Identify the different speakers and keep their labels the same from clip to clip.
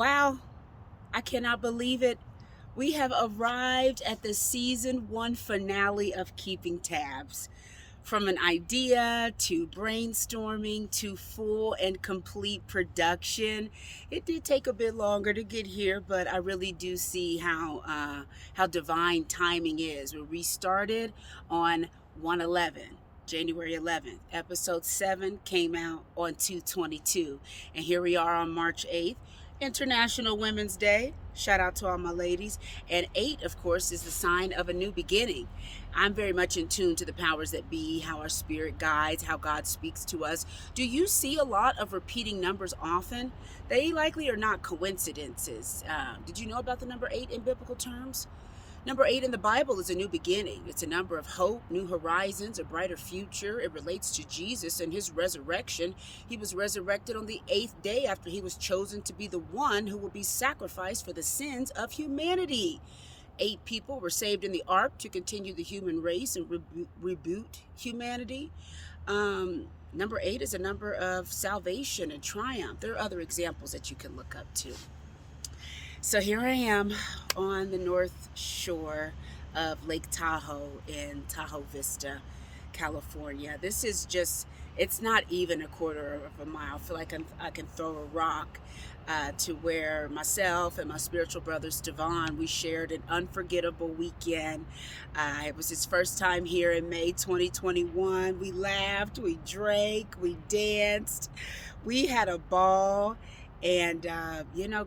Speaker 1: Wow, I cannot believe it. We have arrived at the season 1 finale of Keeping Tabs. From an idea to brainstorming to full and complete production, it did take a bit longer to get here, but I really do see how divine timing is. We restarted on 111. January 11th. Episode 7 came out on 2/22. And here we are on March 8th, International Women's Day. Shout out to all my ladies. And 8, of course, is the sign of a new beginning. I'm very much in tune to the powers that be, how our spirit guides, how God speaks to us. Do you see a lot of repeating numbers often? They likely are not coincidences. Did you know about the number 8 in biblical terms? Number 8 in the Bible is a new beginning. It's a number of hope, new horizons, a brighter future. It relates to Jesus and his resurrection. He was resurrected on the 8th day after he was chosen to be the one who will be sacrificed for the sins of humanity. 8 people were saved in the ark to continue the human race and reboot humanity. Number 8 is a number of salvation and triumph. There are other examples that you can look up to. So here I am on the north shore of Lake Tahoe in Tahoe Vista, California. This is just, it's not even a quarter of a mile. I feel like I can throw a rock to where myself and my spiritual brother Stevan, we shared an unforgettable weekend. It was his first time here in May 2021. We laughed, we drank, we danced, we had a ball. And,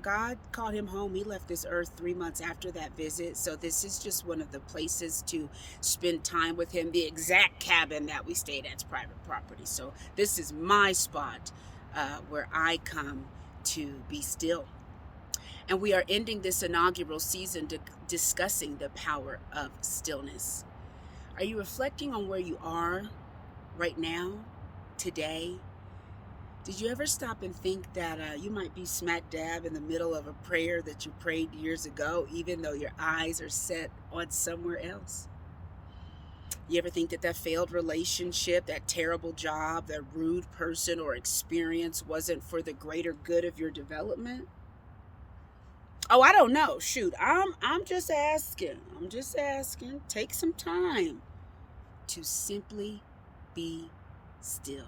Speaker 1: God called him home. He left this earth 3 months after that visit. So this is just one of the places to spend time with him. The exact cabin that we stayed at is private property. So this is my spot where I come to be still. And we are ending this inaugural season discussing the power of stillness. Are you reflecting on where you are right now, today? Did you ever stop and think that you might be smack dab in the middle of a prayer that you prayed years ago, even though your eyes are set on somewhere else? You ever think that that failed relationship, that terrible job, that rude person or experience wasn't for the greater good of your development? Oh, I don't know. Shoot, I'm just asking. I'm just asking. Take some time to simply be still.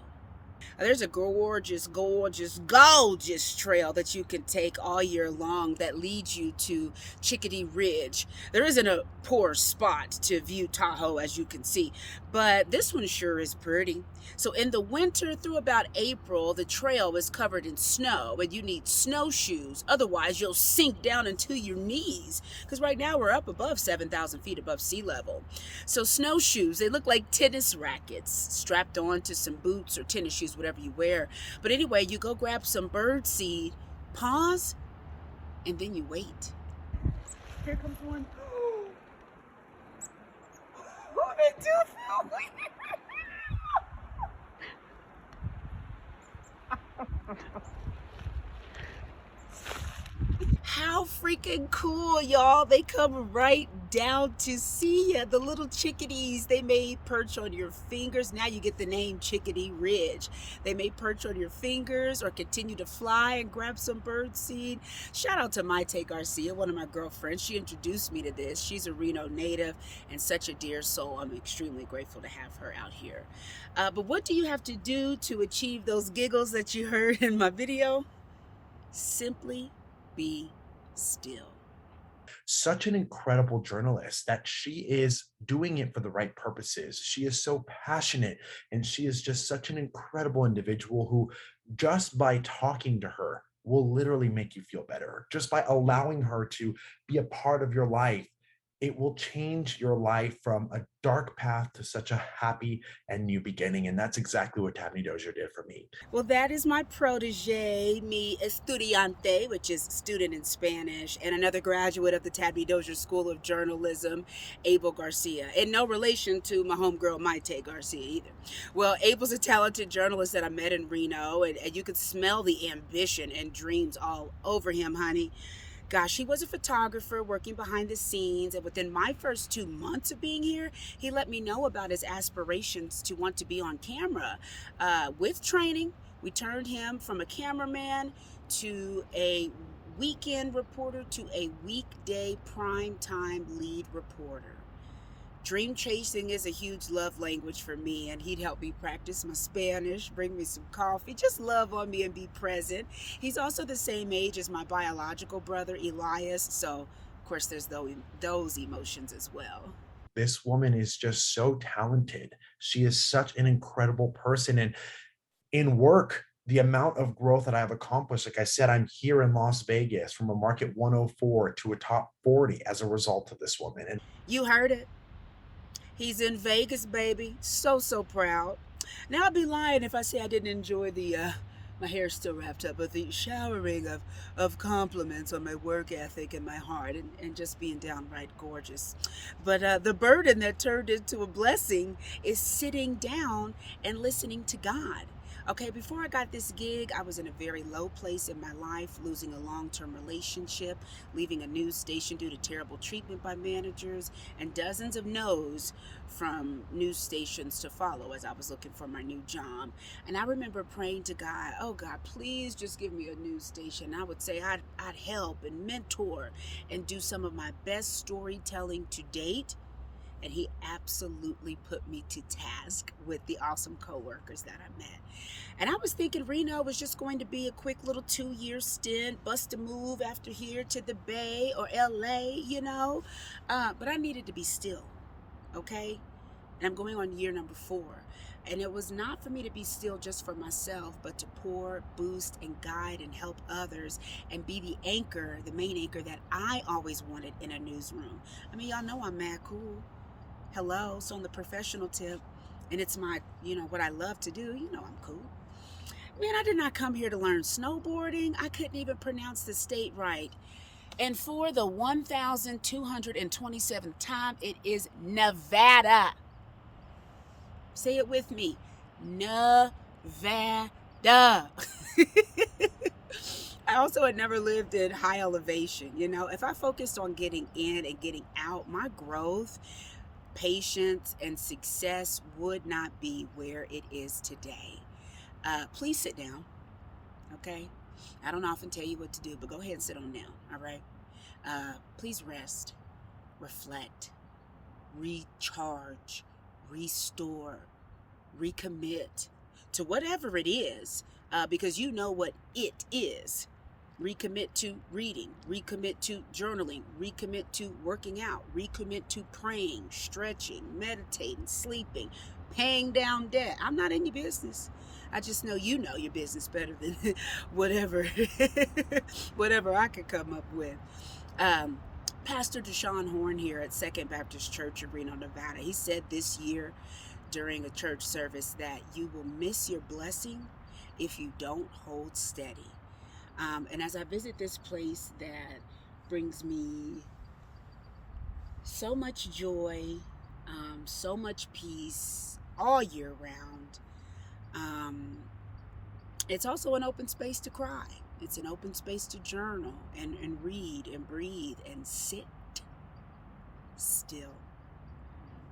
Speaker 1: There's a gorgeous trail that you can take all year long that leads you to Chickadee Ridge. There isn't a poor spot to view Tahoe, as you can see, but this one sure is pretty. So in the winter through about April, the trail is covered in snow and you need snowshoes. Otherwise, you'll sink down into your knees because right now we're up above 7,000 feet above sea level. So snowshoes, they look like tennis rackets strapped on to some boots or tennis shoes, whatever you wear. But anyway, you go grab some bird seed, pause, and then you wait. Here comes one. Who did you film me? How freaking cool, y'all. They come right down to see ya. The little chickadees, they may perch on your fingers. Now you get the name Chickadee Ridge. They may perch on your fingers or continue to fly and grab some bird seed. Shout out to Maite Garcia, one of my girlfriends. She introduced me to this. She's a Reno native and such a dear soul. I'm extremely grateful to have her out here. But what do you have to do to achieve those giggles that you heard in my video? Simply be still.
Speaker 2: Such an incredible journalist that she is doing it for the right purposes. She is so passionate and she is just such an incredible individual who just by talking to her will literally make you feel better. Just by allowing her to be a part of your life, it will change your life from a dark path to such a happy and new beginning. And that's exactly what Tabby Dozier did for me.
Speaker 1: Well, that is my protege, mi estudiante, which is student in Spanish, and another graduate of the Tabby Dozier School of Journalism, Abel Garcia. In no relation to my homegirl, Maite Garcia, either. Well, Abel's a talented journalist that I met in Reno, and you could smell the ambition and dreams all over him, honey. Gosh, he was a photographer working behind the scenes, and within my first 2 months of being here, he let me know about his aspirations to want to be on camera. With training, we turned him from a cameraman to a weekend reporter to a weekday primetime lead reporter. Dream chasing is a huge love language for me, and he'd help me practice my Spanish, bring me some coffee, just love on me and be present. He's also the same age as my biological brother, Elias, so of course there's those emotions as well.
Speaker 2: This woman is just so talented. She is such an incredible person. And in work, the amount of growth that I've accomplished, like I said, I'm here in Las Vegas from a market 104 to a top 40 as a result of this woman. And
Speaker 1: You heard it. He's in Vegas, baby. So, so proud. Now, I'd be lying if I say I didn't enjoy my hair's still wrapped up, but the showering of compliments on my work ethic and my heart and just being downright gorgeous. But the burden that turned into a blessing is sitting down and listening to God. Okay, before I got this gig, I was in a very low place in my life, losing a long-term relationship, leaving a news station due to terrible treatment by managers, and dozens of no's from news stations to follow as I was looking for my new job. And I remember praying to God, oh God, please just give me a news station. I would say I'd help and mentor and do some of my best storytelling to date. And he absolutely put me to task with the awesome coworkers that I met. And I was thinking Reno was just going to be a quick little 2-year stint, bust a move after here to the Bay or LA. But I needed to be still, okay? And I'm going on year number 4. And it was not for me to be still just for myself, but to pour, boost, and guide and help others and be the anchor, the main anchor that I always wanted in a newsroom. I mean, y'all know I'm mad cool. Hello. So on the professional tip, and it's my, what I love to do, I'm cool. Man, I did not come here to learn snowboarding. I couldn't even pronounce the state right. And for the 1,227th time, it is Nevada. Say it with me. Nevada. I also had never lived in high elevation. If I focused on getting in and getting out, my growth, patience, and success would not be where it is today. Please sit down, okay? I don't often tell you what to do, but go ahead and sit on down, all right? Please rest, reflect, recharge, restore, recommit to whatever it is, because you know what it is. Recommit to reading, recommit to journaling, recommit to working out, recommit to praying, stretching, meditating, sleeping, paying down debt. I'm not in your business. I just know you know your business better than whatever whatever I could come up with. Pastor Deshaun Horn here at Second Baptist Church in Reno, Nevada, he said this year during a church service that you will miss your blessing if you don't hold steady. And as I visit this place that brings me so much joy, so much peace all year round, it's also an open space to cry. It's an open space to journal and read and breathe and sit still.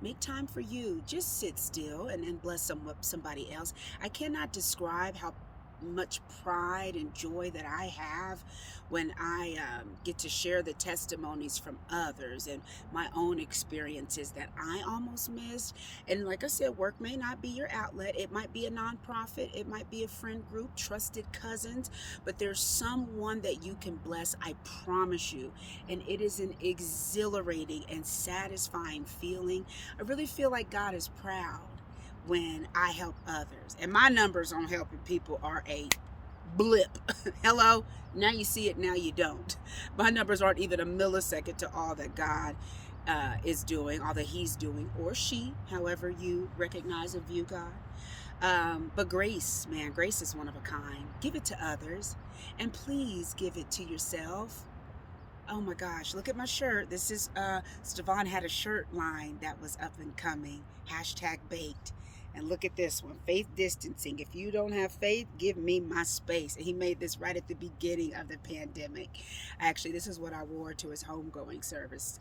Speaker 1: Make time for you. Just sit still and bless somebody else. I cannot describe how much pride and joy that I have when I get to share the testimonies from others and my own experiences that I almost missed. And like I said, work may not be your outlet. It might be a nonprofit. It might be a friend group, trusted cousins, but there's someone that you can bless, I promise you. And it is an exhilarating and satisfying feeling. I really feel like God is proud when I help others. And my numbers on helping people are a blip. Hello? Now you see it, now you don't. My numbers aren't even a millisecond to all that God is doing, all that he's doing, or she, however you recognize and view God. But grace, man, grace is one of a kind. Give it to others, and please give it to yourself. Oh my gosh, look at my shirt. This is, Stevon had a shirt line that was up and coming, #baked. And look at this one, faith distancing. If you don't have faith, give me my space. And he made this right at the beginning of the pandemic. Actually, this is what I wore to his homegoing service,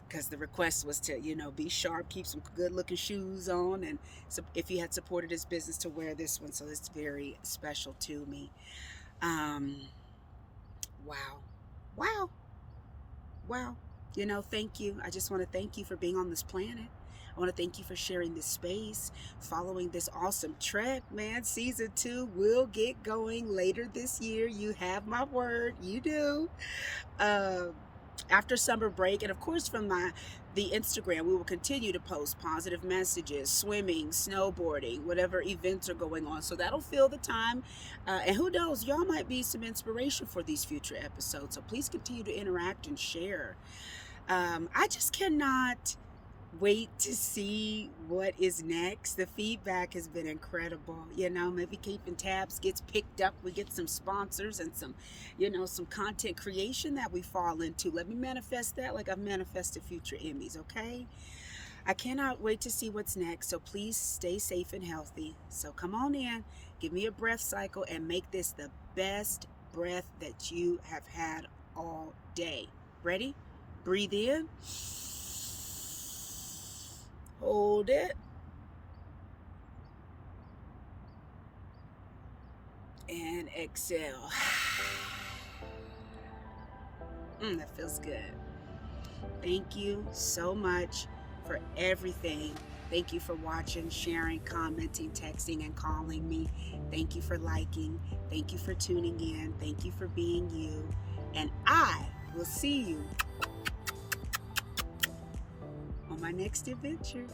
Speaker 1: because the request was to, be sharp, keep some good looking shoes on. And so if he had supported his business, to wear this one. So it's very special to me. Wow. Wow. Wow. Thank you. I just want to thank you for being on this planet. I want to thank you for sharing this space, following this awesome trek, man. Season 2 will get going later this year. You have my word. You do. uh, After summer break, and of course from the Instagram, we will continue to post positive messages, swimming, snowboarding, whatever events are going on. So that'll fill the time, and who knows, y'all might be some inspiration for these future episodes. So please continue to interact and share. I just cannot wait to see what is next. The feedback has been incredible. Maybe Keeping Tabs gets picked up. We get some sponsors and some content creation that we fall into. Let me manifest that like I've manifested future Emmys, okay? I cannot wait to see what's next. So please stay safe and healthy. So come on in, give me a breath cycle, and make this the best breath that you have had all day. Ready? Breathe in. Hold it. And exhale. That feels good. Thank you so much for everything. Thank you for watching, sharing, commenting, texting, and calling me. Thank you for liking. Thank you for tuning in. Thank you for being you. And I will see you on my next adventure.